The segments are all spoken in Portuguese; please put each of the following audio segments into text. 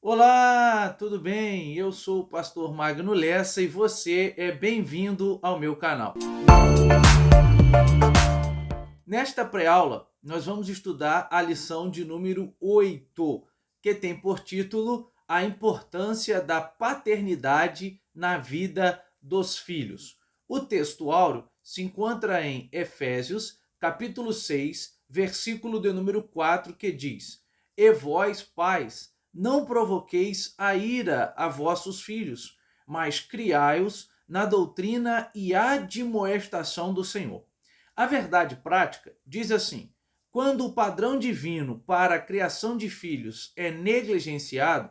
Olá, tudo bem? Eu sou o pastor Magno Lessa e você é bem-vindo ao meu canal. Nesta pré-aula, nós vamos estudar a lição de número 8, que tem por título A Importância da Paternidade na Vida dos Filhos. O texto áureo se encontra em Efésios, capítulo 6, versículo de número 4, que diz: E vós, pais, não provoqueis a ira a vossos filhos, mas criai-os na doutrina e admoestação do Senhor. A verdade prática diz assim: quando o padrão divino para a criação de filhos é negligenciado,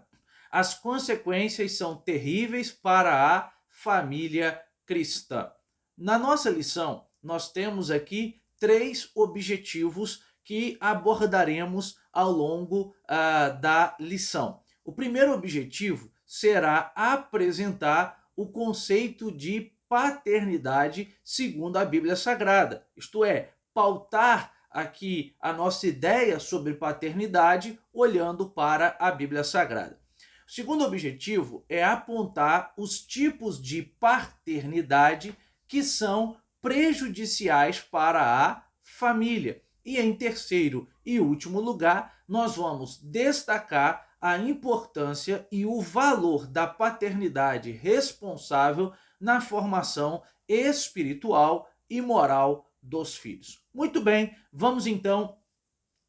as consequências são terríveis para a família cristã. Na nossa lição, nós temos aqui três objetivos que abordaremos ao longo da lição. O primeiro objetivo será apresentar o conceito de paternidade segundo a Bíblia Sagrada, isto é, pautar aqui a nossa ideia sobre paternidade olhando para a Bíblia Sagrada. O segundo objetivo é apontar os tipos de paternidade que são prejudiciais para a família. E em terceiro e último lugar, nós vamos destacar a importância e o valor da paternidade responsável na formação espiritual e moral dos filhos. Muito bem, vamos então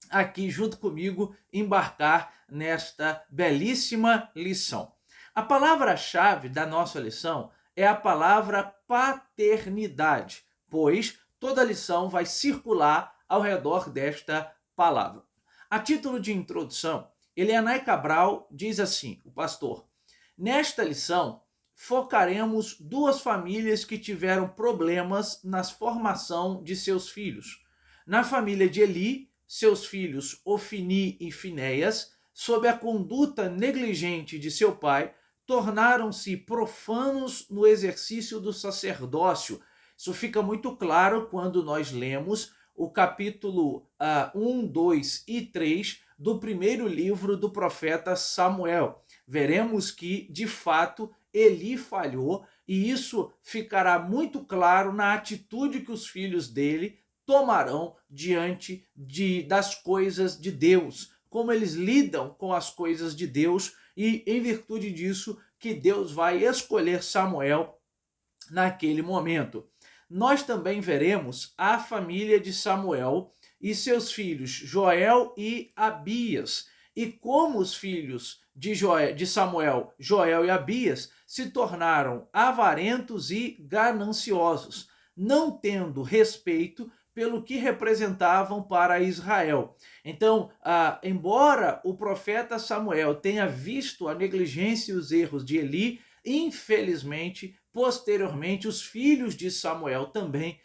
aqui junto comigo embarcar nesta belíssima lição. A palavra-chave da nossa lição é a palavra paternidade, pois toda a lição vai circular ao redor desta palavra. A título de introdução, Elianai Cabral diz assim, o pastor: nesta lição focaremos duas famílias que tiveram problemas na formação de seus filhos. Na família de Eli, seus filhos Ofni e Finéias, sob a conduta negligente de seu pai, tornaram-se profanos no exercício do sacerdócio. Isso fica muito claro quando nós lemos o capítulo 1, 2 e 3 do primeiro livro do profeta Samuel. Veremos que, de fato, Eli falhou, e isso ficará muito claro na atitude que os filhos dele tomarão diante das coisas de Deus, como eles lidam com as coisas de Deus, e em virtude disso que Deus vai escolher Samuel naquele momento. Nós também veremos a família de Samuel e seus filhos Joel e Abias, e como os filhos de Samuel, Joel e Abias, se tornaram avarentos e gananciosos, não tendo respeito pelo que representavam para Israel. Então, embora o profeta Samuel tenha visto a negligência e os erros de Eli, infelizmente, posteriormente, os filhos de Samuel também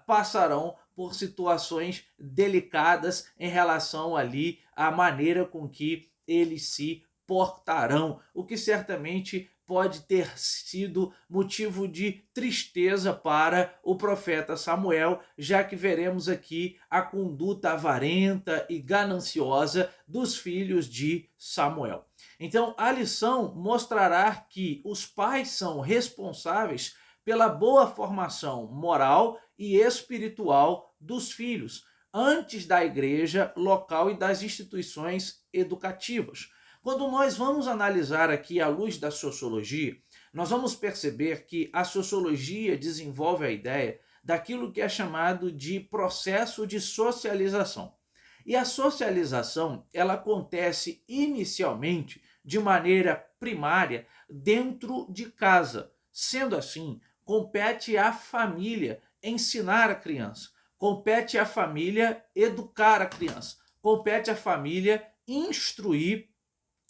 passarão por situações delicadas em relação ali à maneira com que eles se portarão, o que certamente pode ter sido motivo de tristeza para o profeta Samuel, já que veremos aqui a conduta avarenta e gananciosa dos filhos de Samuel. Então, a lição mostrará que os pais são responsáveis pela boa formação moral e espiritual dos filhos, antes da igreja local e das instituições educativas. Quando nós vamos analisar aqui à luz da sociologia, nós vamos perceber que a sociologia desenvolve a ideia daquilo que é chamado de processo de socialização. E a socialização, ela acontece inicialmente de maneira primária dentro de casa. Sendo assim, compete à família ensinar a criança, compete à família educar a criança, compete à família instruir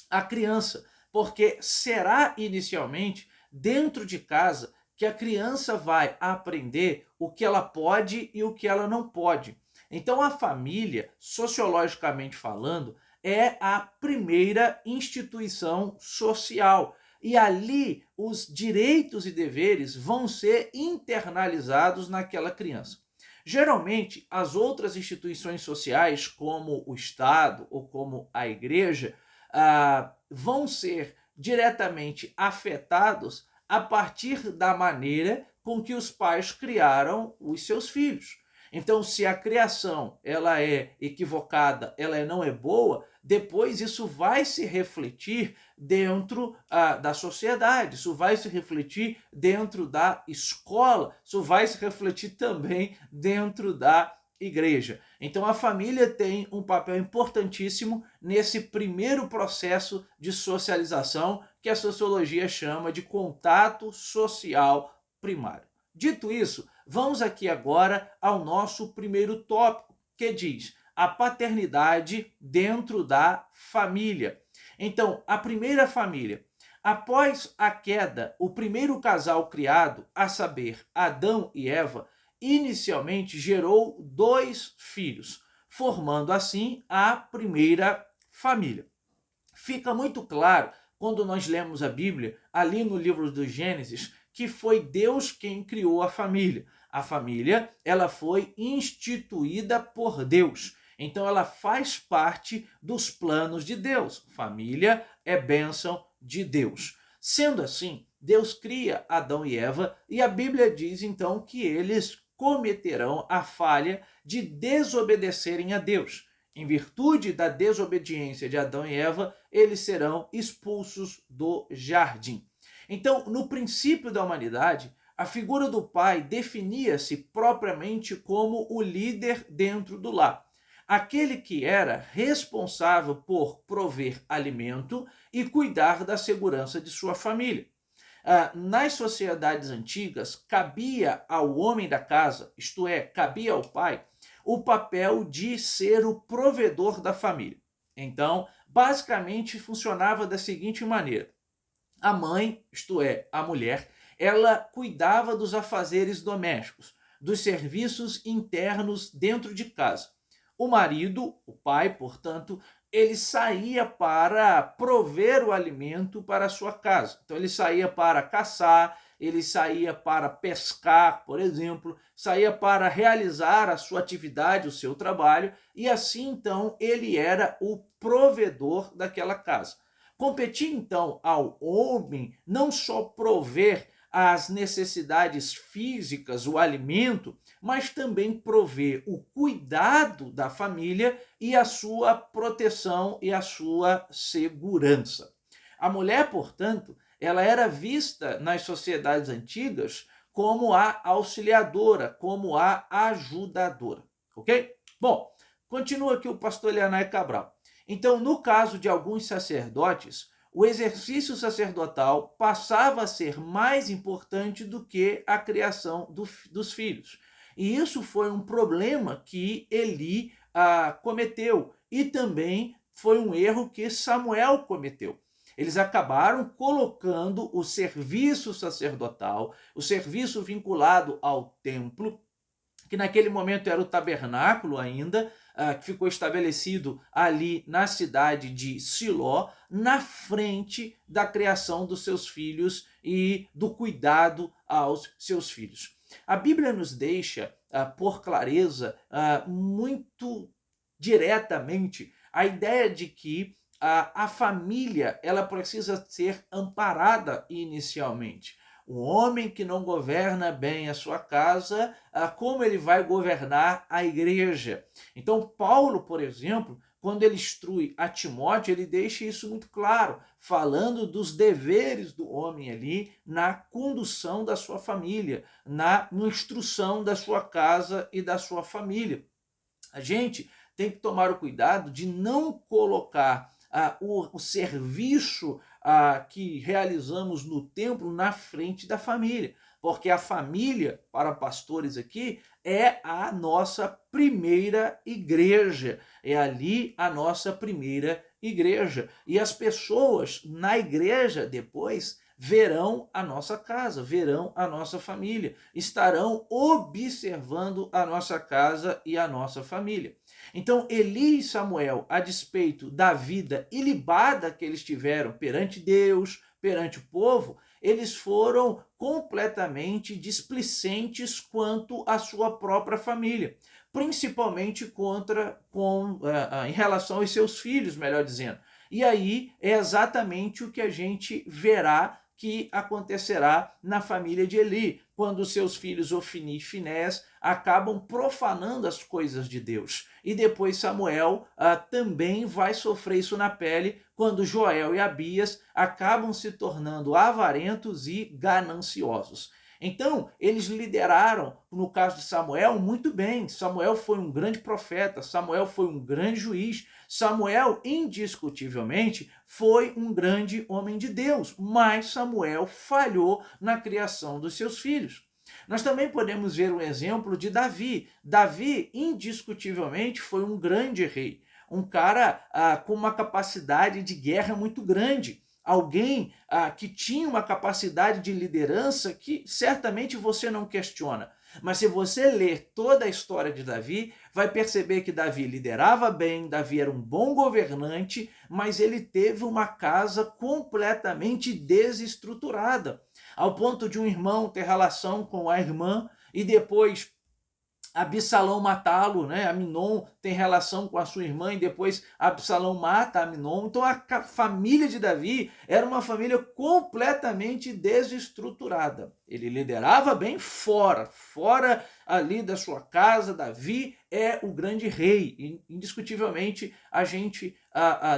a criança, porque será inicialmente dentro de casa que a criança vai aprender o que ela pode e o que ela não pode. Então a família, sociologicamente falando, é a primeira instituição social. E ali os direitos e deveres vão ser internalizados naquela criança. Geralmente, as outras instituições sociais, como o Estado ou como a igreja, vão ser diretamente afetados a partir da maneira com que os pais criaram os seus filhos. Então, se a criação ela é equivocada, ela não é boa, depois isso vai se refletir dentro da sociedade, isso vai se refletir dentro da escola, isso vai se refletir também dentro da igreja. Então, a família tem um papel importantíssimo nesse primeiro processo de socialização que a sociologia chama de contato social primário. Dito isso, vamos aqui agora ao nosso primeiro tópico, que diz a paternidade dentro da família. Então, a primeira família. Após a queda, o primeiro casal criado, a saber, Adão e Eva, inicialmente gerou 2 filhos, formando assim a primeira família. Fica muito claro quando nós lemos a Bíblia, ali no livro do Gênesis, que foi Deus quem criou a família. A família, ela foi instituída por Deus. Então ela faz parte dos planos de Deus. Família é bênção de Deus. Sendo assim, Deus cria Adão e Eva e a Bíblia diz então que eles cometerão a falha de desobedecerem a Deus. Em virtude da desobediência de Adão e Eva, eles serão expulsos do jardim. Então, no princípio da humanidade, a figura do pai definia-se propriamente como o líder dentro do lar. Aquele que era responsável por prover alimento e cuidar da segurança de sua família. Nas sociedades antigas, cabia ao homem da casa, isto é, cabia ao pai, o papel de ser o provedor da família. Então, basicamente funcionava da seguinte maneira: a mãe, isto é, a mulher, ela cuidava dos afazeres domésticos, dos serviços internos dentro de casa. O marido, o pai, portanto, ele saía para prover o alimento para a sua casa. Então ele saía para caçar, ele saía para pescar, por exemplo, saía para realizar a sua atividade, o seu trabalho, e assim então ele era o provedor daquela casa. Competia então ao homem não só prover as necessidades físicas, o alimento, mas também prover o cuidado da família e a sua proteção e a sua segurança. A mulher, portanto, ela era vista nas sociedades antigas como a auxiliadora, como a ajudadora, ok? Bom, continua aqui o pastor Leonardo Cabral. Então, no caso de alguns sacerdotes, o exercício sacerdotal passava a ser mais importante do que a criação dos filhos. E isso foi um problema que Eli cometeu e também foi um erro que Samuel cometeu. Eles acabaram colocando o serviço sacerdotal, o serviço vinculado ao templo, que naquele momento era o tabernáculo ainda, que ficou estabelecido ali na cidade de Siló, na frente da criação dos seus filhos e do cuidado aos seus filhos. A Bíblia nos deixa, por clareza, muito diretamente, a ideia de que a família ela precisa ser amparada inicialmente. O homem que não governa bem a sua casa, como ele vai governar a igreja? Então, Paulo, por exemplo, quando ele instrui a Timóteo, ele deixa isso muito claro, falando dos deveres do homem ali na condução da sua família, na instrução da sua casa e da sua família. A gente tem que tomar o cuidado de não colocar o serviço que realizamos no templo na frente da família, porque a família, para pastores aqui, é a nossa primeira igreja, é ali a nossa primeira igreja. E as pessoas na igreja depois verão a nossa casa, verão a nossa família, estarão observando a nossa casa e a nossa família. Então, Eli e Samuel, a despeito da vida ilibada que eles tiveram perante Deus, perante o povo, eles foram completamente displicentes quanto à sua própria família, principalmente em relação aos seus filhos, melhor dizendo. E aí é exatamente o que a gente verá que acontecerá na família de Eli, quando seus filhos Ofni e Finés acabam profanando as coisas de Deus. E depois Samuel também vai sofrer isso na pele, quando Joel e Abias acabam se tornando avarentos e gananciosos. Então, eles lideraram, no caso de Samuel, muito bem. Samuel foi um grande profeta, Samuel foi um grande juiz, Samuel, indiscutivelmente, foi um grande homem de Deus, mas Samuel falhou na criação dos seus filhos. Nós também podemos ver um exemplo de Davi. Davi, indiscutivelmente, foi um grande rei, um cara com uma capacidade de guerra muito grande, alguém que tinha uma capacidade de liderança que certamente você não questiona. Mas se você ler toda a história de Davi, vai perceber que Davi liderava bem, Davi era um bom governante, mas ele teve uma casa completamente desestruturada, ao ponto de um irmão ter relação com a irmã e depois Absalão matá-lo, né? Aminon tem relação com a sua irmã e depois Absalão mata Aminon. Então a família de Davi era uma família completamente desestruturada. Ele liderava bem fora ali da sua casa. Davi é o grande rei. E, indiscutivelmente a gente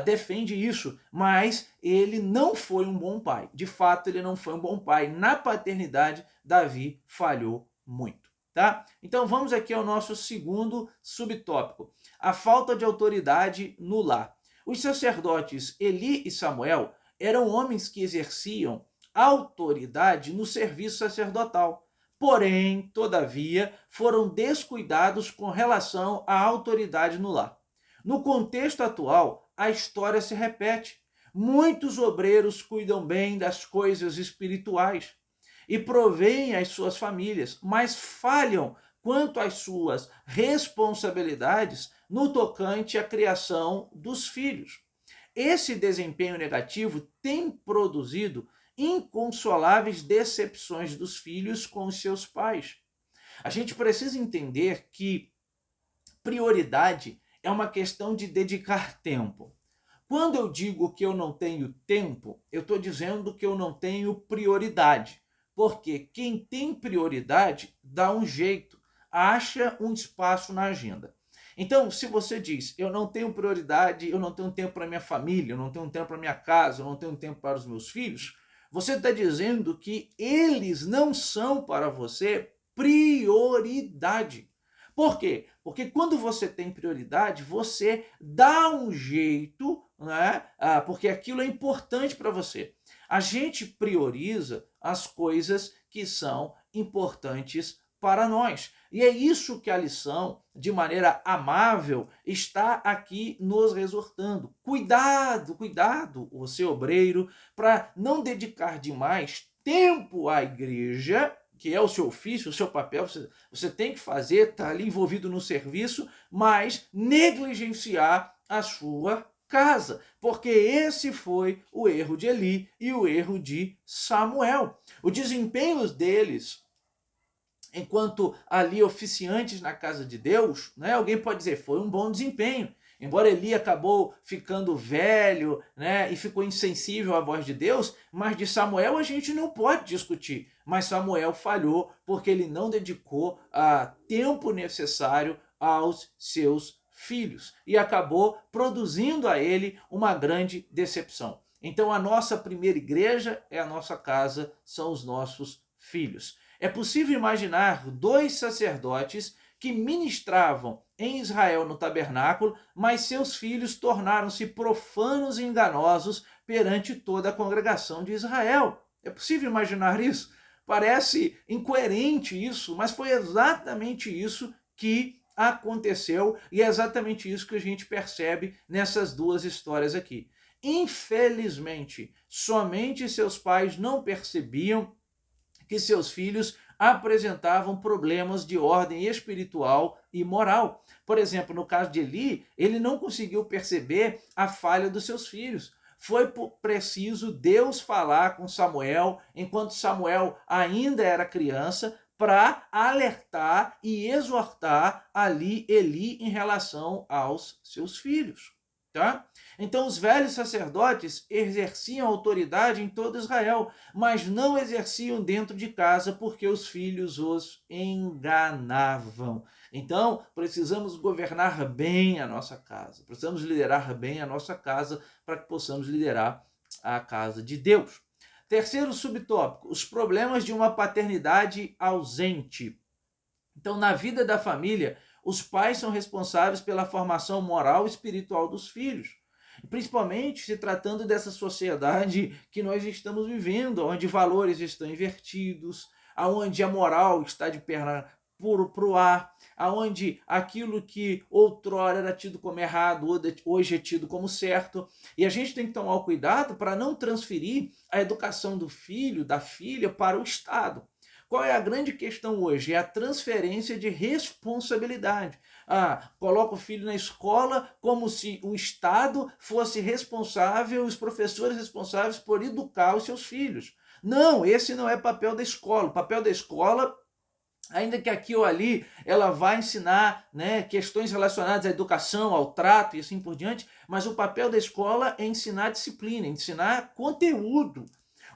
defende isso, mas ele não foi um bom pai. De fato, ele não foi um bom pai. Na paternidade, Davi falhou muito. Tá? Então vamos aqui ao nosso segundo subtópico, a falta de autoridade no lar. Os sacerdotes Eli e Samuel eram homens que exerciam autoridade no serviço sacerdotal, porém, todavia, foram descuidados com relação à autoridade no lar. No contexto atual, a história se repete. Muitos obreiros cuidam bem das coisas espirituais e provêem às suas famílias, mas falham quanto às suas responsabilidades no tocante à criação dos filhos. Esse desempenho negativo tem produzido inconsoláveis decepções dos filhos com os seus pais. A gente precisa entender que prioridade é uma questão de dedicar tempo. Quando eu digo que eu não tenho tempo, eu estou dizendo que eu não tenho prioridade. Porque quem tem prioridade dá um jeito, acha um espaço na agenda. Então, se você diz, eu não tenho prioridade, eu não tenho tempo para minha família, eu não tenho tempo para minha casa, eu não tenho tempo para os meus filhos, você está dizendo que eles não são para você prioridade. Por quê? Porque quando você tem prioridade, você dá um jeito, né? Porque aquilo é importante para você. A gente prioriza as coisas que são importantes para nós. E é isso que a lição, de maneira amável, está aqui nos exortando. Cuidado, cuidado, você obreiro, para não dedicar demais tempo à igreja, que é o seu ofício, o seu papel, você tem que fazer, está ali envolvido no serviço, mas negligenciar a sua casa, porque esse foi o erro de Eli e o erro de Samuel. O desempenho deles, enquanto ali oficiantes na casa de Deus, né, alguém pode dizer, foi um bom desempenho. Embora Eli acabou ficando velho, né, e ficou insensível à voz de Deus, mas de Samuel a gente não pode discutir. Mas Samuel falhou porque ele não dedicou tempo necessário aos seus filhos e acabou produzindo a ele uma grande decepção. Então a nossa primeira igreja é a nossa casa, são os nossos filhos. É possível imaginar dois sacerdotes que ministravam em Israel no tabernáculo, mas seus filhos tornaram-se profanos e enganosos perante toda a congregação de Israel. É possível imaginar isso? Parece incoerente isso, mas foi exatamente isso que aconteceu e é exatamente isso que a gente percebe nessas duas histórias aqui. Infelizmente, somente seus pais não percebiam que seus filhos apresentavam problemas de ordem espiritual e moral. Por exemplo, no caso de Eli, ele não conseguiu perceber a falha dos seus filhos. Foi preciso Deus falar com Samuel, enquanto Samuel ainda era criança, para alertar e exortar ali Eli em relação aos seus filhos. Tá? Então os velhos sacerdotes exerciam autoridade em todo Israel, mas não exerciam dentro de casa porque os filhos os enganavam. Então precisamos governar bem a nossa casa, precisamos liderar bem a nossa casa para que possamos liderar a casa de Deus. Terceiro subtópico, os problemas de uma paternidade ausente. Então, na vida da família, os pais são responsáveis pela formação moral e espiritual dos filhos, principalmente se tratando dessa sociedade que nós estamos vivendo, onde valores estão invertidos, onde a moral está de perna para o ar, onde aquilo que outrora era tido como errado, hoje é tido como certo. E a gente tem que tomar o cuidado para não transferir a educação do filho, da filha, para o Estado. Qual é a grande questão hoje? É a transferência de responsabilidade. Coloca o filho na escola como se o Estado fosse responsável, os professores responsáveis por educar os seus filhos. Não, esse não é papel da escola. O papel da escola, ainda que aqui ou ali ela vai ensinar, né, questões relacionadas à educação, ao trato e assim por diante, mas o papel da escola é ensinar disciplina, ensinar conteúdo.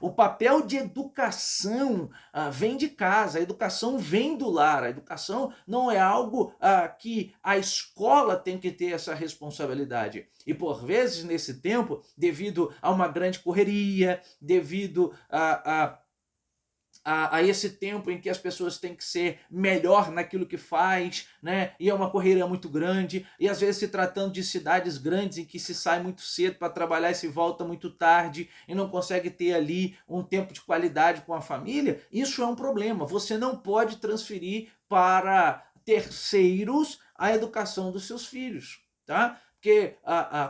O papel de educação vem de casa, a educação vem do lar, a educação não é algo que a escola tem que ter essa responsabilidade. E por vezes, nesse tempo, devido a uma grande correria, devido a esse tempo em que as pessoas têm que ser melhor naquilo que faz, né? E é uma correria muito grande, e às vezes se tratando de cidades grandes em que se sai muito cedo para trabalhar e se volta muito tarde e não consegue ter ali um tempo de qualidade com a família, isso é um problema. Você não pode transferir para terceiros a educação dos seus filhos, tá? Porque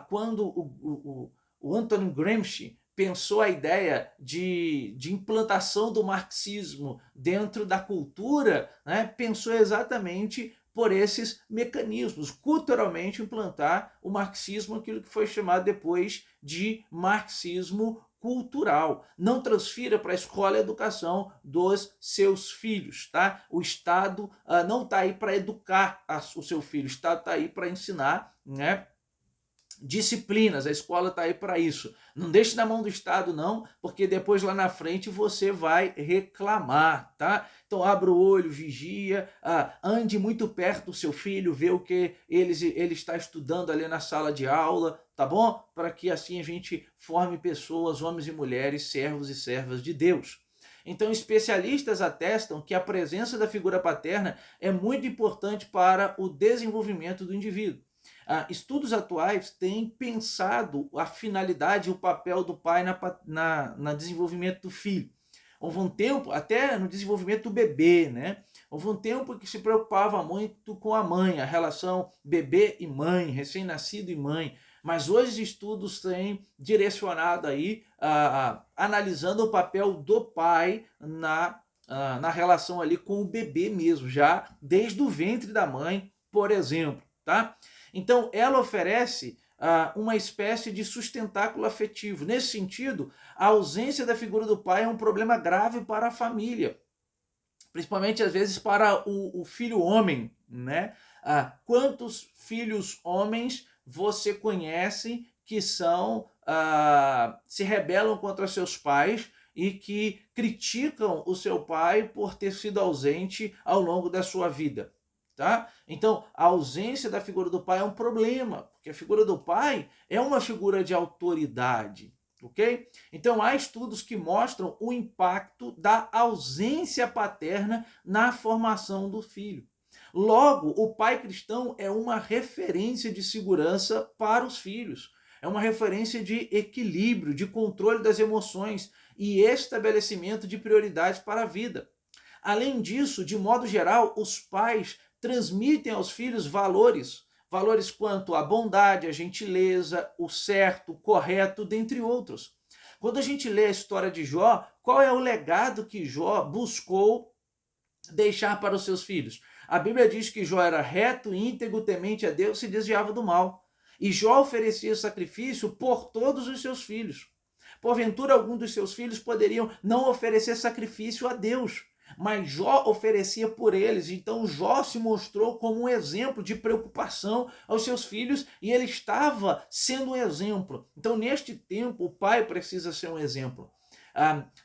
quando o Anthony Gramsci pensou a ideia de implantação do marxismo dentro da cultura, né, pensou exatamente por esses mecanismos, culturalmente implantar o marxismo, aquilo que foi chamado depois de marxismo cultural. Não transfira para a escola a educação dos seus filhos, tá? O Estado não está aí para educar o seu filho, o Estado está aí para ensinar, né, disciplinas, a escola está aí para isso. Não deixe na mão do Estado, não, porque depois lá na frente você vai reclamar, tá? Então abra o olho, vigia, ande muito perto do seu filho, vê o que ele está estudando ali na sala de aula, tá bom? Para que assim a gente forme pessoas, homens e mulheres, servos e servas de Deus. Então, especialistas atestam que a presença da figura paterna é muito importante para o desenvolvimento do indivíduo. Estudos atuais têm pensado a finalidade e o papel do pai na desenvolvimento do filho. Houve um tempo, até no desenvolvimento do bebê, né? Houve um tempo que se preocupava muito com a mãe, a relação bebê e mãe, recém-nascido e mãe. Mas hoje os estudos têm direcionado aí, analisando o papel do pai na relação ali com o bebê mesmo, já desde o ventre da mãe, por exemplo, tá? Então, ela oferece uma espécie de sustentáculo afetivo. Nesse sentido, a ausência da figura do pai é um problema grave para a família, principalmente às vezes para o filho homem, né? Quantos filhos homens você conhece que se rebelam contra seus pais e que criticam o seu pai por ter sido ausente ao longo da sua vida? Tá? Então, a ausência da figura do pai é um problema, porque a figura do pai é uma figura de autoridade, ok? Então, há estudos que mostram o impacto da ausência paterna na formação do filho. Logo, o pai cristão é uma referência de segurança para os filhos, é uma referência de equilíbrio, de controle das emoções e estabelecimento de prioridades para a vida. Além disso, de modo geral, os pais transmitem aos filhos valores quanto à bondade, à gentileza, o certo, o correto, dentre outros. Quando a gente lê a história de Jó, qual é o legado que Jó buscou deixar para os seus filhos? A Bíblia diz que Jó era reto, íntegro, temente a Deus, se desviava do mal. E Jó oferecia sacrifício por todos os seus filhos. Porventura, algum dos seus filhos poderiam não oferecer sacrifício a Deus, mas Jó oferecia por eles. Então Jó se mostrou como um exemplo de preocupação aos seus filhos e ele estava sendo um exemplo. Então, neste tempo, o pai precisa ser um exemplo.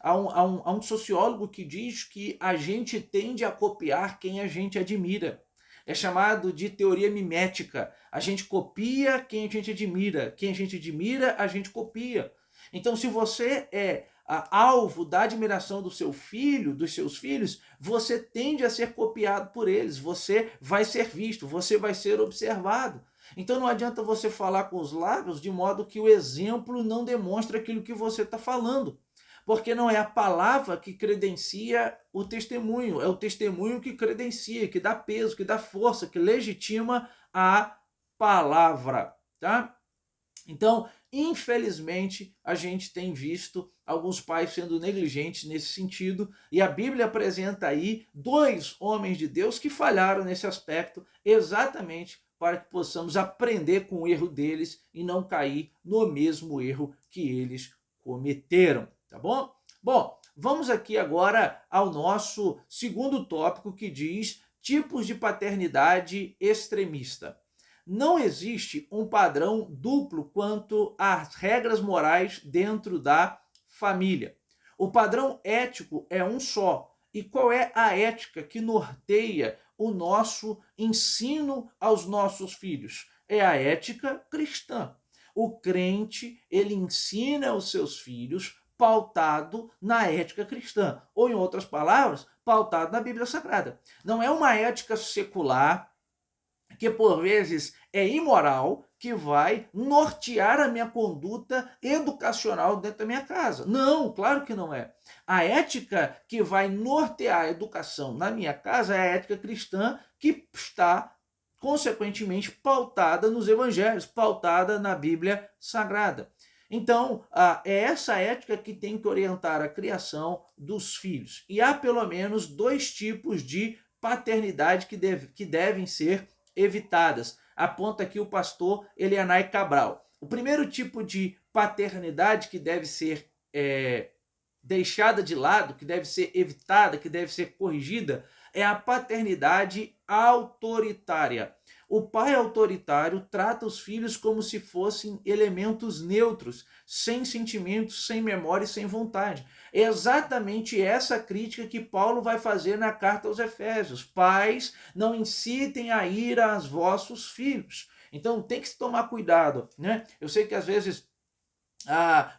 Há um sociólogo que diz que a gente tende a copiar quem a gente admira. É chamado de teoria mimética. A gente copia quem a gente admira. Quem a gente admira, a gente copia. Então, se você é alvo da admiração do seu filho, dos seus filhos, você tende a ser copiado por eles, você vai ser visto, você vai ser observado. Então não adianta você falar com os lábios de modo que o exemplo não demonstre aquilo que você está falando, porque não é a palavra que credencia o testemunho, é o testemunho que credencia, que dá peso, que dá força, que legitima a palavra, tá? Então, infelizmente, a gente tem visto alguns pais sendo negligentes nesse sentido, e a Bíblia apresenta aí dois homens de Deus que falharam nesse aspecto, exatamente para que possamos aprender com o erro deles e não cair no mesmo erro que eles cometeram, tá bom? Bom, vamos aqui agora ao nosso segundo tópico, que diz tipos de paternidade extremista. Não existe um padrão duplo quanto às regras morais dentro da família. O padrão ético é um só. E qual é a ética que norteia o nosso ensino aos nossos filhos? É a ética cristã. O crente, ele ensina aos seus filhos pautado na ética cristã, ou em outras palavras, pautado na Bíblia Sagrada. Não é uma ética secular que por vezes é imoral, que vai nortear a minha conduta educacional dentro da minha casa. Não, claro que não é. A ética que vai nortear a educação na minha casa é a ética cristã, que está consequentemente pautada nos evangelhos, pautada na Bíblia Sagrada. Então, é essa ética que tem que orientar a criação dos filhos. E há pelo menos dois tipos de paternidade que devem ser evitadas. Aponta aqui o pastor Elianai Cabral. O primeiro tipo de paternidade que deve ser deixada de lado, que deve ser evitada, que deve ser corrigida, é a paternidade autoritária. O pai autoritário trata os filhos como se fossem elementos neutros, sem sentimentos, sem memória e sem vontade. É exatamente essa crítica que Paulo vai fazer na carta aos Efésios. Pais, não incitem a ira aos vossos filhos. Então tem que se tomar cuidado, né? Eu sei que às vezes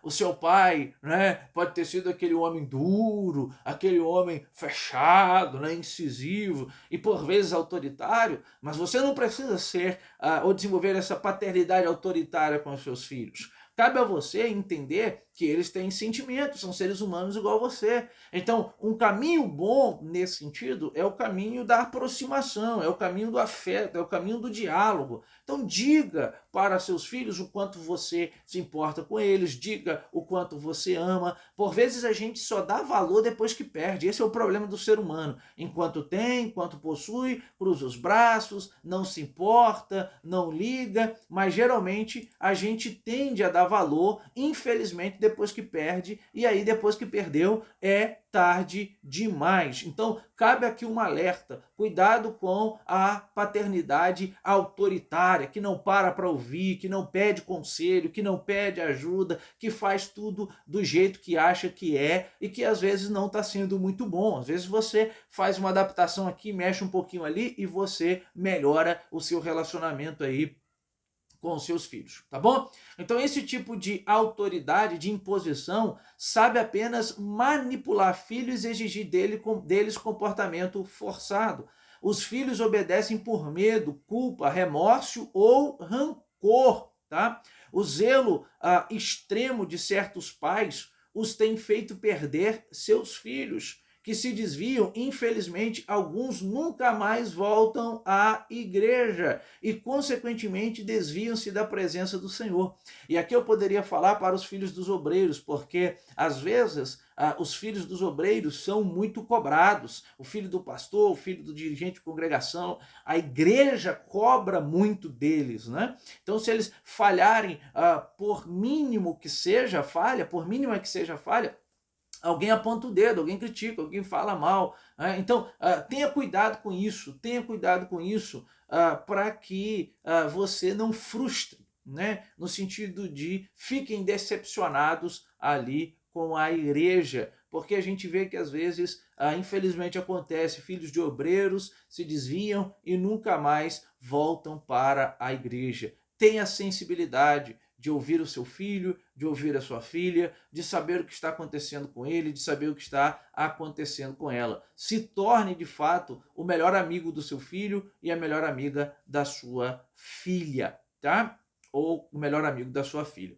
o seu pai, né, pode ter sido aquele homem duro, aquele homem fechado, né, incisivo e por vezes autoritário, mas você não precisa ser ou desenvolver essa paternidade autoritária com os seus filhos. Cabe a você entender que eles têm sentimentos, são seres humanos igual a você. Então, um caminho bom nesse sentido é o caminho da aproximação, é o caminho do afeto, é o caminho do diálogo. Então, diga para seus filhos o quanto você se importa com eles, diga o quanto você ama. Por vezes a gente só dá valor depois que perde. Esse é o problema do ser humano. Enquanto tem, enquanto possui, cruza os braços, não se importa, não liga, mas geralmente a gente tende a dar valor, infelizmente, depois que perde, e aí depois que perdeu é tarde demais. Então, cabe aqui um alerta. Cuidado com a paternidade autoritária, que não para ouvir, que não pede conselho, que não pede ajuda, que faz tudo do jeito que acha que é e que às vezes não está sendo muito bom. Às vezes você faz uma adaptação aqui, mexe um pouquinho ali e você melhora o seu relacionamento aí com os seus filhos, tá bom? Então esse tipo de autoridade, de imposição, sabe apenas manipular filhos e exigir deles comportamento forçado. Os filhos obedecem por medo, culpa, remorso ou rancor, tá? O zelo extremo de certos pais os tem feito perder seus filhos, que se desviam. Infelizmente, alguns nunca mais voltam à igreja e, consequentemente, desviam-se da presença do Senhor. E aqui eu poderia falar para os filhos dos obreiros, porque, às vezes, os filhos dos obreiros são muito cobrados. O filho do pastor, o filho do dirigente de congregação, a igreja cobra muito deles, né? Então, se eles falharem, por mínimo que seja falha, por mínima que seja falha, alguém aponta o dedo, alguém critica, alguém fala mal. Então, tenha cuidado com isso, para que você não frustre, né? No sentido de fiquem decepcionados ali com a igreja, porque a gente vê que às vezes, infelizmente acontece, filhos de obreiros se desviam e nunca mais voltam para a igreja. Tenha sensibilidade de ouvir o seu filho, de ouvir a sua filha, de saber o que está acontecendo com ele, de saber o que está acontecendo com ela. Se torne, de fato, o melhor amigo do seu filho e a melhor amiga da sua filha, tá? Ou o melhor amigo da sua filha.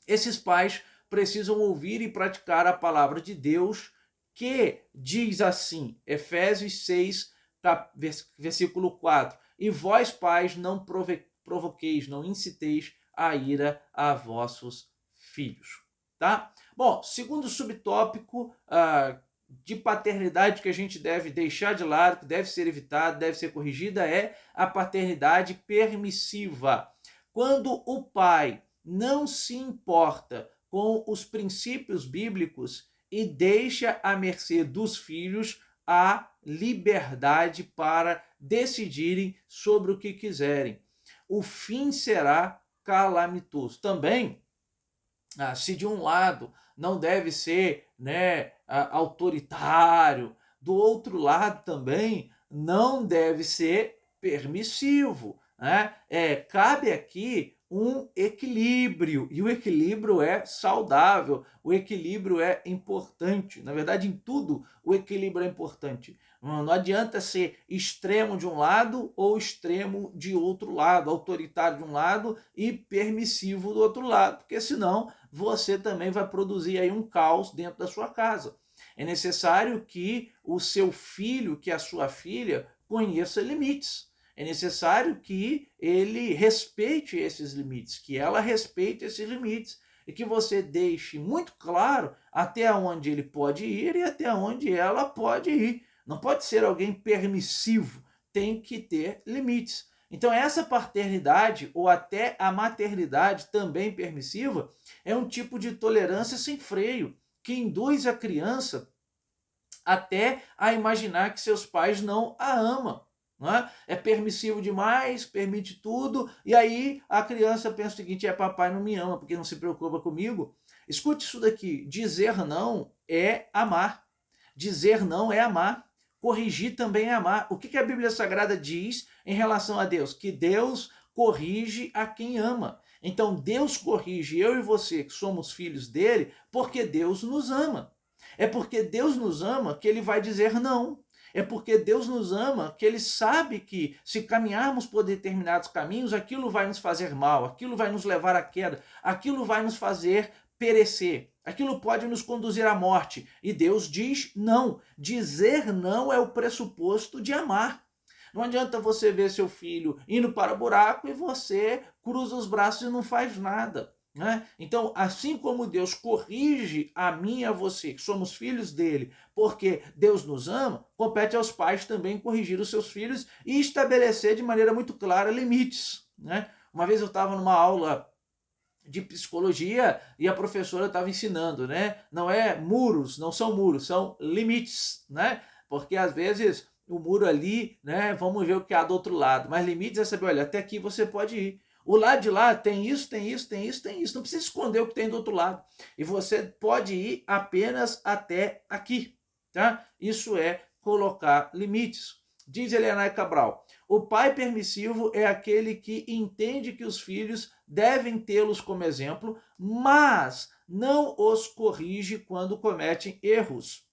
Esses pais precisam ouvir e praticar a palavra de Deus, que diz assim, Efésios 6, versículo 4, e vós, pais, não provoqueis, não inciteis a ira a vossos filhos, tá? Bom, segundo subtópico de paternidade que a gente deve deixar de lado, que deve ser evitada, deve ser corrigida, é a paternidade permissiva. Quando o pai não se importa com os princípios bíblicos e deixa à mercê dos filhos a liberdade para decidirem sobre o que quiserem, o fim será calamitoso. Também, se de um lado não deve ser, né, autoritário, do outro lado também não deve ser permissivo, né? Cabe aqui um equilíbrio, e o equilíbrio é saudável, o equilíbrio é importante. Na verdade, em tudo o equilíbrio é importante. Não adianta ser extremo de um lado ou extremo de outro lado, autoritário de um lado e permissivo do outro lado, porque senão você também vai produzir aí um caos dentro da sua casa. É necessário que o seu filho, que a sua filha, conheça limites. É necessário que ele respeite esses limites, que ela respeite esses limites e que você deixe muito claro até onde ele pode ir e até onde ela pode ir. Não pode ser alguém permissivo, tem que ter limites. Então essa paternidade ou até a maternidade também permissiva é um tipo de tolerância sem freio, que induz a criança até a imaginar que seus pais não a amam. Não é? É permissivo demais, permite tudo, e aí a criança pensa o seguinte: papai não me ama porque não se preocupa comigo. Escute isso daqui: dizer não é amar. Dizer não é amar. Corrigir também é amar. O que a Bíblia Sagrada diz em relação a Deus? Que Deus corrige a quem ama. Então Deus corrige eu e você, que somos filhos dele, porque Deus nos ama. É porque Deus nos ama que ele vai dizer não. É porque Deus nos ama que ele sabe que se caminharmos por determinados caminhos, aquilo vai nos fazer mal, aquilo vai nos levar à queda, aquilo vai nos fazer perecer, aquilo pode nos conduzir à morte. E Deus diz não. Dizer não é o pressuposto de amar. Não adianta você ver seu filho indo para o buraco e você cruza os braços e não faz nada. Né? Então, assim como Deus corrige a mim e a você, que somos filhos dele, porque Deus nos ama, compete aos pais também corrigir os seus filhos e estabelecer de maneira muito clara limites. Né? Uma vez eu estava numa aula de psicologia e a professora estava ensinando, né? Não é muros, não são muros, são limites, né? Porque às vezes o muro ali, né? Vamos ver o que há do outro lado, mas limites é saber, olha, até aqui você pode ir. O lado de lá tem isso, tem isso, tem isso, tem isso. Não precisa esconder o que tem do outro lado. E você pode ir apenas até aqui, tá? Isso é colocar limites. Diz Elianai Cabral: o pai permissivo é aquele que entende que os filhos devem tê-los como exemplo, mas não os corrige quando cometem erros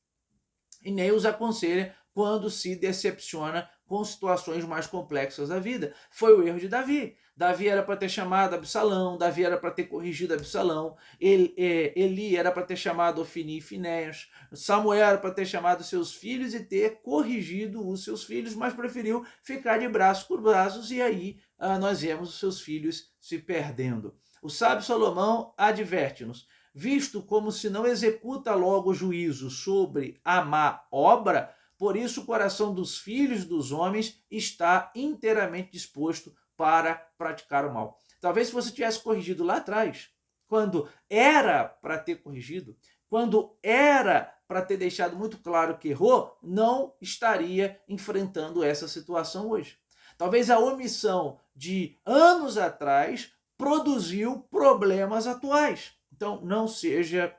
e nem os aconselha quando se decepciona com situações mais complexas da vida. Foi o erro de Davi. Davi era para ter chamado Absalão, Davi era para ter corrigido Absalão, Eli era para ter chamado Ofni e Finéias, Samuel era para ter chamado seus filhos e ter corrigido os seus filhos, mas preferiu ficar de braços por braços, e aí nós vemos os seus filhos se perdendo. O sábio Salomão adverte-nos: visto como se não executa logo juízo sobre a má obra, por isso o coração dos filhos dos homens está inteiramente disposto para praticar o mal. Talvez se você tivesse corrigido lá atrás, quando era para ter corrigido, quando era para ter deixado muito claro que errou, não estaria enfrentando essa situação hoje. Talvez a omissão de anos atrás produziu problemas atuais. Então, não seja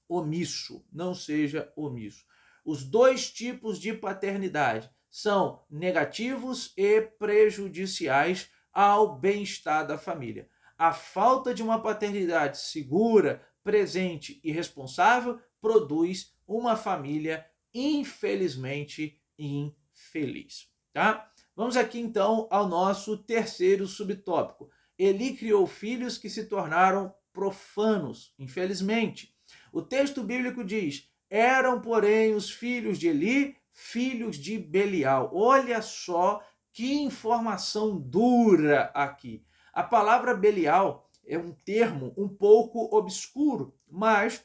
omisso, não seja omisso. Os dois tipos de paternidade são negativos e prejudiciais ao bem-estar da família. A falta de uma paternidade segura, presente e responsável produz uma família infelizmente infeliz, tá? Vamos aqui então ao nosso terceiro subtópico. Eli criou filhos que se tornaram profanos, infelizmente. O texto bíblico diz: eram, porém, os filhos de Eli, filhos de Belial. Olha só que informação dura aqui. A palavra Belial é um termo um pouco obscuro, mas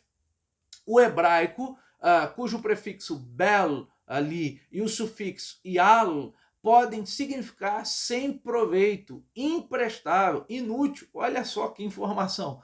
o hebraico, cujo prefixo bel ali e o sufixo ial podem significar sem proveito, imprestável, inútil. Olha só que informação.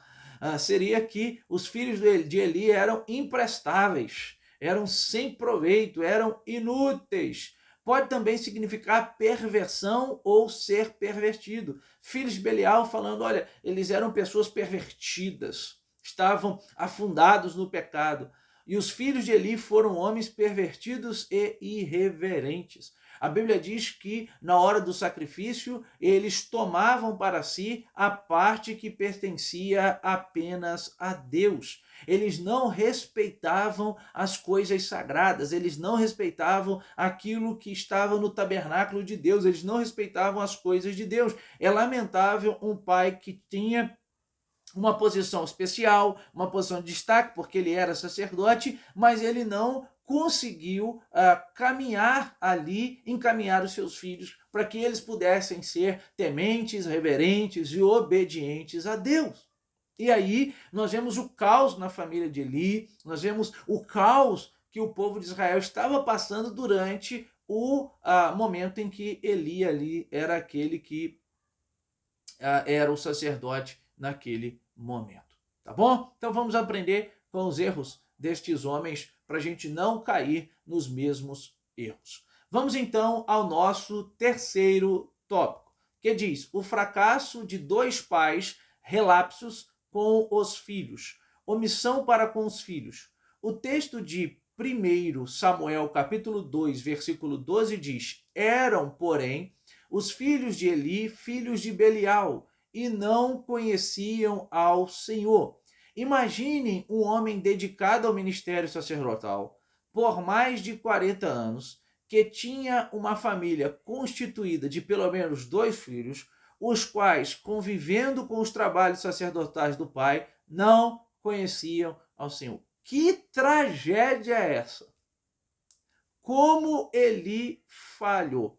Seria que os filhos de Eli eram imprestáveis, eram sem proveito, eram inúteis. Pode também significar perversão ou ser pervertido. Filhos de Belial falando, olha, eles eram pessoas pervertidas, estavam afundados no pecado. E os filhos de Eli foram homens pervertidos e irreverentes. A Bíblia diz que na hora do sacrifício eles tomavam para si a parte que pertencia apenas a Deus. Eles não respeitavam as coisas sagradas, eles não respeitavam aquilo que estava no tabernáculo de Deus, eles não respeitavam as coisas de Deus. É lamentável um pai que tinha uma posição especial, uma posição de destaque, porque ele era sacerdote, mas ele não conseguiu caminhar ali, encaminhar os seus filhos para que eles pudessem ser tementes, reverentes e obedientes a Deus. E aí nós vemos o caos na família de Eli, nós vemos o caos que o povo de Israel estava passando durante o momento em que Eli ali era aquele que era o sacerdote naquele momento. Tá bom? Então vamos aprender com os erros destes homens para a gente não cair nos mesmos erros. Vamos então ao nosso terceiro tópico, que diz o fracasso de dois pais relapsos com os filhos, omissão para com os filhos. O texto de 1 Samuel capítulo 2, versículo 12 diz: eram, porém, os filhos de Eli, filhos de Belial, e não conheciam ao Senhor. Imaginem um homem dedicado ao ministério sacerdotal por mais de 40 anos, que tinha uma família constituída de pelo menos 2 filhos, os quais, convivendo com os trabalhos sacerdotais do pai, não conheciam ao Senhor. Que tragédia é essa? Como Eli falhou.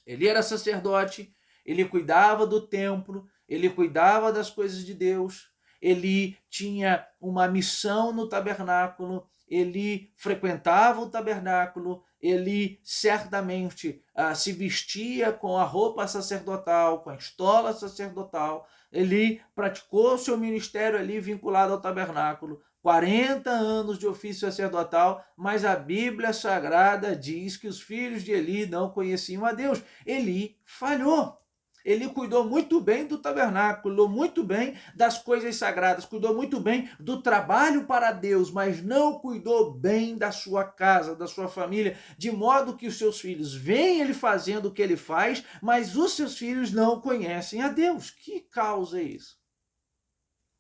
Ele era sacerdote, ele cuidava do templo, ele cuidava das coisas de Deus, ele tinha uma missão no tabernáculo, ele frequentava o tabernáculo, ele certamente se vestia com a roupa sacerdotal, com a estola sacerdotal, ele praticou seu ministério ali vinculado ao tabernáculo, 40 anos de ofício sacerdotal, mas a Bíblia Sagrada diz que os filhos de Eli não conheciam a Deus. Eli falhou. Ele cuidou muito bem do tabernáculo, cuidou muito bem das coisas sagradas, cuidou muito bem do trabalho para Deus, mas não cuidou bem da sua casa, da sua família, de modo que os seus filhos veem ele fazendo o que ele faz, mas os seus filhos não conhecem a Deus. Que causa é isso?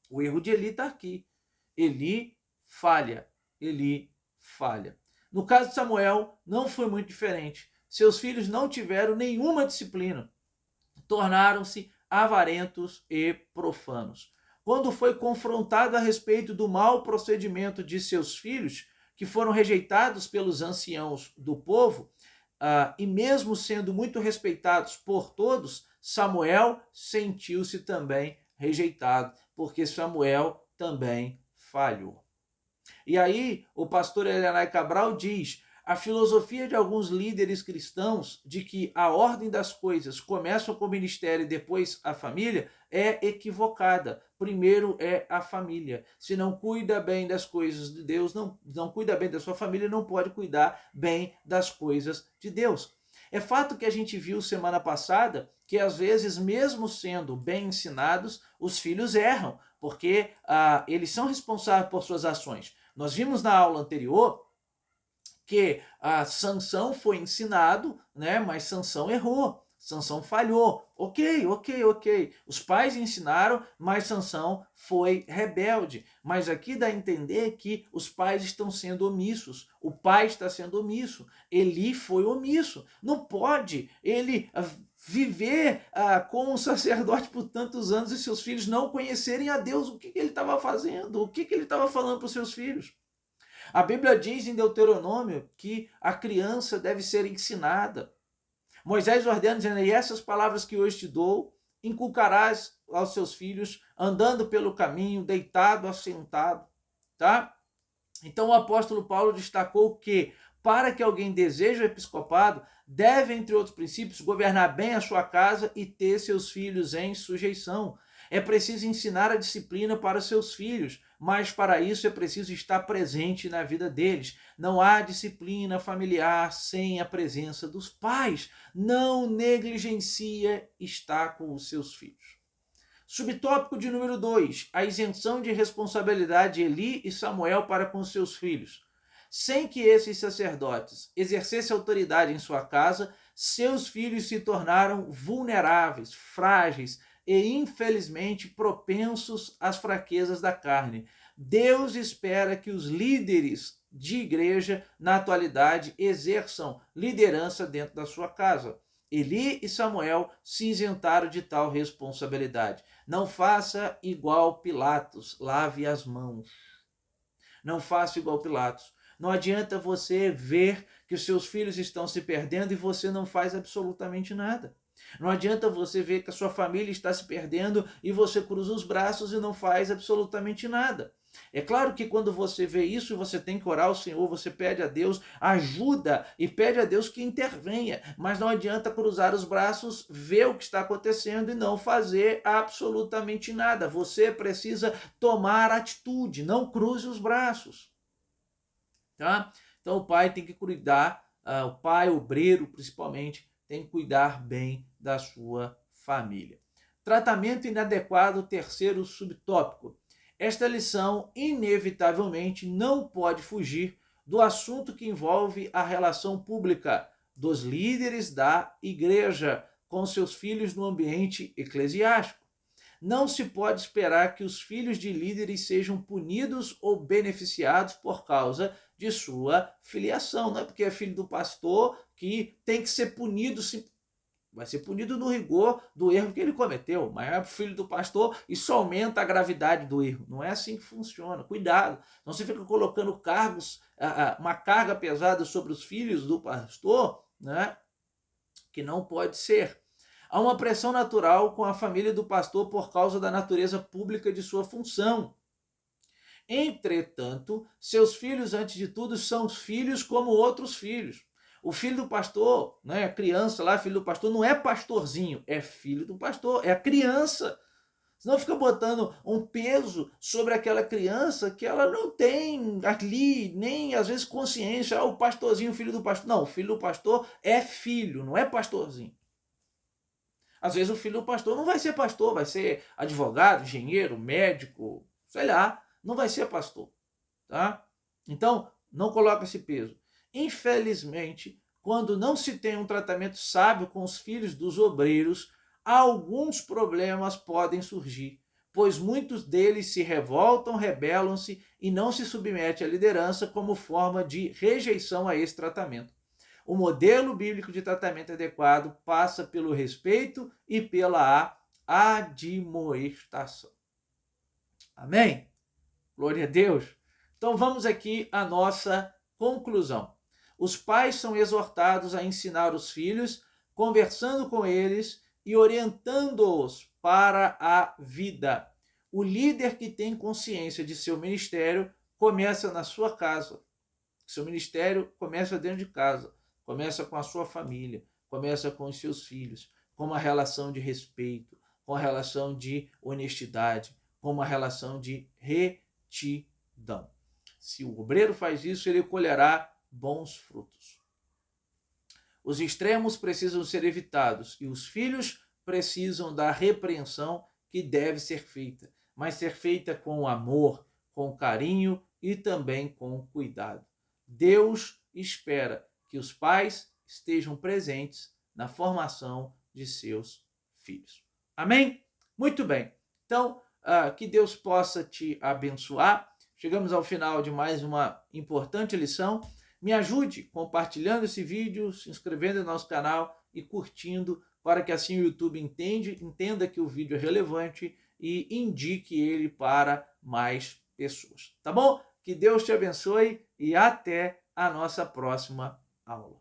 O erro de Eli está aqui. Eli falha. Eli falha. No caso de Samuel, não foi muito diferente. Seus filhos não tiveram nenhuma disciplina. Tornaram-se avarentos e profanos. Quando foi confrontado a respeito do mau procedimento de seus filhos, que foram rejeitados pelos anciãos do povo, e mesmo sendo muito respeitados por todos, Samuel sentiu-se também rejeitado, porque Samuel também falhou. E aí o pastor Elianai Cabral diz: A filosofia de alguns líderes cristãos de que a ordem das coisas começa com o ministério e depois a família é equivocada. Primeiro é a família. Se não cuida bem das coisas de Deus, não cuida bem da sua família, não pode cuidar bem das coisas de Deus. É fato que a gente viu semana passada que às vezes, mesmo sendo bem ensinados, os filhos erram, porque eles são responsáveis por suas ações. Nós vimos na aula anterior que Sansão foi ensinado, né? Mas Sansão errou, Sansão falhou. Ok. Os pais ensinaram, mas Sansão foi rebelde. Mas aqui dá a entender que os pais estão sendo omissos. O pai está sendo omisso. Eli foi omisso. Não pode ele viver com um sacerdote por tantos anos e seus filhos não conhecerem a Deus. O que ele estava fazendo? O que ele estava falando para os seus filhos? A Bíblia diz em Deuteronômio que a criança deve ser ensinada. Moisés ordena dizendo: e essas palavras que hoje te dou, inculcarás aos seus filhos, andando pelo caminho, deitado, assentado. Tá? Então o apóstolo Paulo destacou que, para que alguém deseje o episcopado, deve, entre outros princípios, governar bem a sua casa e ter seus filhos em sujeição. É preciso ensinar a disciplina para seus filhos, mas para isso é preciso estar presente na vida deles. Não há disciplina familiar sem a presença dos pais. Não negligencia estar com os seus filhos. Subtópico de número 2, a isenção de responsabilidade de Eli e Samuel para com seus filhos. Sem que esses sacerdotes exercessem autoridade em sua casa, seus filhos se tornaram vulneráveis, frágeis e, infelizmente, propensos às fraquezas da carne. Deus espera que os líderes de igreja, na atualidade, exerçam liderança dentro da sua casa. Eli e Samuel se isentaram de tal responsabilidade. Não faça igual Pilatos, lave as mãos. Não faça igual Pilatos. Não adianta você ver que os seus filhos estão se perdendo e você não faz absolutamente nada. Não adianta você ver que a sua família está se perdendo e você cruza os braços e não faz absolutamente nada. É claro que quando você vê isso, você tem que orar ao Senhor, você pede a Deus ajuda e pede a Deus que intervenha, mas não adianta cruzar os braços, ver o que está acontecendo e não fazer absolutamente nada. Você precisa tomar atitude, não cruze os braços. Tá? Então o pai tem que cuidar, o pai, o obreiro principalmente, tem que cuidar bem da sua família. Tratamento inadequado, terceiro subtópico. Esta lição, inevitavelmente, não pode fugir do assunto que envolve a relação pública dos líderes da igreja com seus filhos no ambiente eclesiástico. Não se pode esperar que os filhos de líderes sejam punidos ou beneficiados por causa de sua filiação. Não é porque é filho do pastor que tem que ser punido, vai ser punido no rigor do erro que ele cometeu, mas é filho do pastor, isso aumenta a gravidade do erro. Não é assim que funciona. Cuidado, não se fica colocando cargos, uma carga pesada sobre os filhos do pastor, né? Que não pode ser. Há uma pressão natural com a família do pastor por causa da natureza pública de sua função. Entretanto, seus filhos, antes de tudo, são filhos como outros filhos. O filho do pastor, né, a criança lá, filho do pastor, não é pastorzinho, é filho do pastor, é a criança. Senão fica botando um peso sobre aquela criança que ela não tem ali nem, às vezes, consciência. O pastorzinho, o filho do pastor. Não, o filho do pastor é filho, não é pastorzinho. Às vezes o filho do pastor não vai ser pastor, vai ser advogado, engenheiro, médico, sei lá, não vai ser pastor, tá? Então, não coloca esse peso. Infelizmente, quando não se tem um tratamento sábio com os filhos dos obreiros, alguns problemas podem surgir, pois muitos deles se revoltam, rebelam-se e não se submetem à liderança como forma de rejeição a esse tratamento. O modelo bíblico de tratamento adequado passa pelo respeito e pela admoestação. Amém? Glória a Deus. Então vamos aqui à nossa conclusão. Os pais são exortados a ensinar os filhos, conversando com eles e orientando-os para a vida. O líder que tem consciência de seu ministério começa na sua casa. Seu ministério começa dentro de casa, começa com a sua família, começa com os seus filhos, com uma relação de respeito, com uma relação de honestidade, com uma relação de retidão. Se o obreiro faz isso, ele colherá bons frutos. Os extremos precisam ser evitados e os filhos precisam da repreensão que deve ser feita, mas ser feita com amor, com carinho e também com cuidado. Deus espera que os pais estejam presentes na formação de seus filhos. Amém? Muito bem. Então, que Deus possa te abençoar. Chegamos ao final de mais uma importante lição. Me ajude compartilhando esse vídeo, se inscrevendo no nosso canal e curtindo, para que assim o YouTube entenda que o vídeo é relevante e indique ele para mais pessoas. Tá bom? Que Deus te abençoe e até a nossa próxima aula.